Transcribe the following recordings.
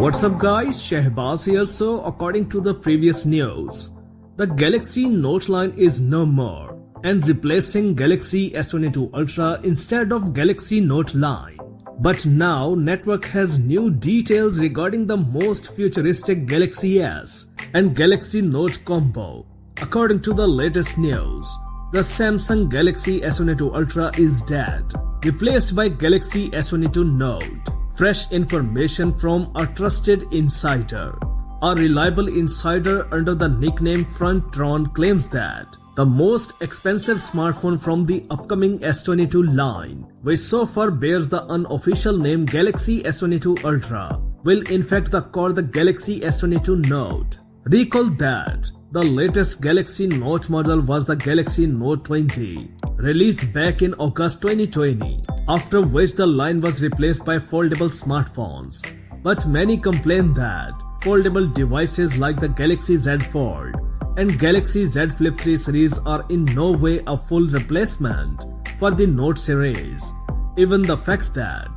What's up guys, Shehbaz here. So according to the previous news, the Galaxy Note line is no more and replacing Galaxy S22 Ultra instead of Galaxy Note line. But now network has new details regarding the most futuristic Galaxy S and Galaxy Note combo. According to the latest news, the Samsung Galaxy S22 Ultra is dead, replaced by Galaxy S22 Note. Fresh information from a trusted insider. A reliable insider under the nickname Frontron claims that the most expensive smartphone from the upcoming S22 line, which so far bears the unofficial name Galaxy S22 Ultra, will in fact called the Galaxy S22 Note. Recall that the latest Galaxy Note model was the Galaxy Note 20, released back in August 2020, after which the line was replaced by foldable smartphones. But many complain that foldable devices like the Galaxy Z Fold and Galaxy Z Flip 3 series are in no way a full replacement for the Note series. Even the fact that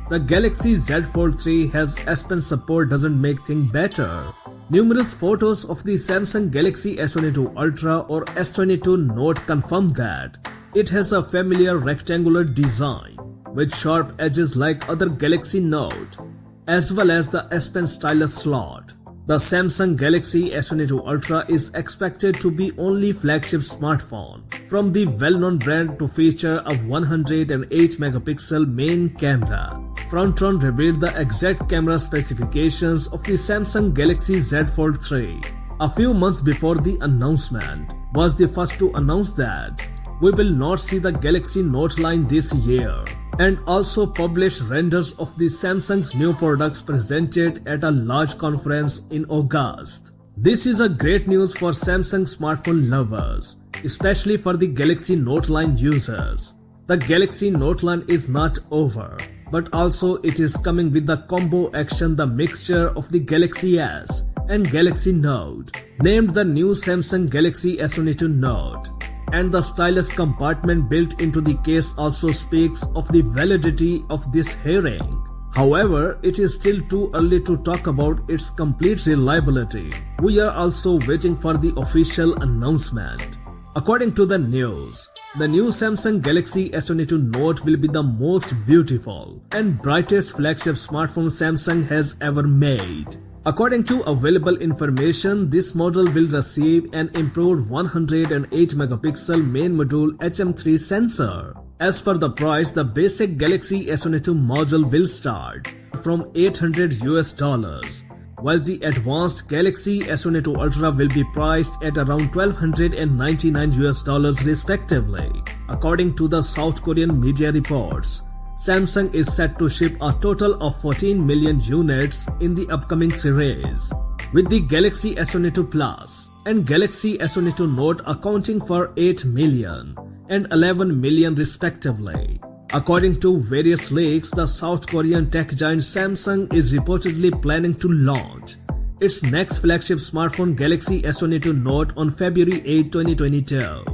the Galaxy Z Fold 3 has S Pen support doesn't make things better. Numerous photos of the Samsung Galaxy S22 Ultra or S22 Note confirm that it has a familiar rectangular design with sharp edges like other Galaxy Note, as well as the S Pen stylus slot. The Samsung Galaxy S22 Ultra is expected to be only flagship smartphone from the well-known brand to feature a 108-megapixel main camera. Frontron revealed the exact camera specifications of the Samsung Galaxy Z Fold 3 a few months before the announcement. Was the first to announce that we will not see the Galaxy Note line this year, and also published renders of the Samsung's new products presented at a large conference in August. This is a great news for Samsung smartphone lovers, especially for the Galaxy Note line users. The Galaxy Note line is not over, but also it is coming with the combo action, the mixture of the Galaxy S and Galaxy Note, named the new Samsung Galaxy S22 Note. And the stylus compartment built into the case also speaks of the validity of this hearing. However, it is still too early to talk about its complete reliability. We are also waiting for the official announcement. According to the news, the new Samsung Galaxy S22 Note will be the most beautiful and brightest flagship smartphone Samsung has ever made. According to available information, this model will receive an improved 108-megapixel main module HM3 sensor. As for the price, the basic Galaxy S22 model will start from $800, while the advanced Galaxy S22 Ultra will be priced at around $1,299 respectively. According to the South Korean media reports, Samsung is set to ship a total of 14 million units in the upcoming series, with the Galaxy S22 Plus and Galaxy S22 Note accounting for 8 million and 11 million respectively. According to various leaks, the South Korean tech giant Samsung is reportedly planning to launch its next flagship smartphone Galaxy S22 Note on February 8, 2022.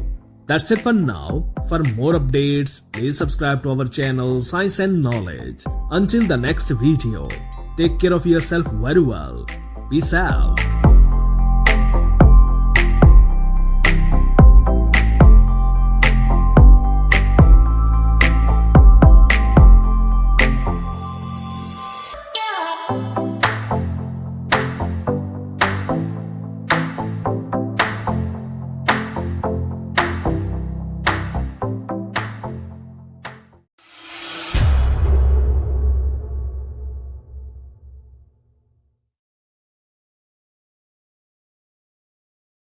That's it for now. For more updates, please subscribe to our channel Science and Knowledge. Until the next video, take care of yourself very well. Peace out.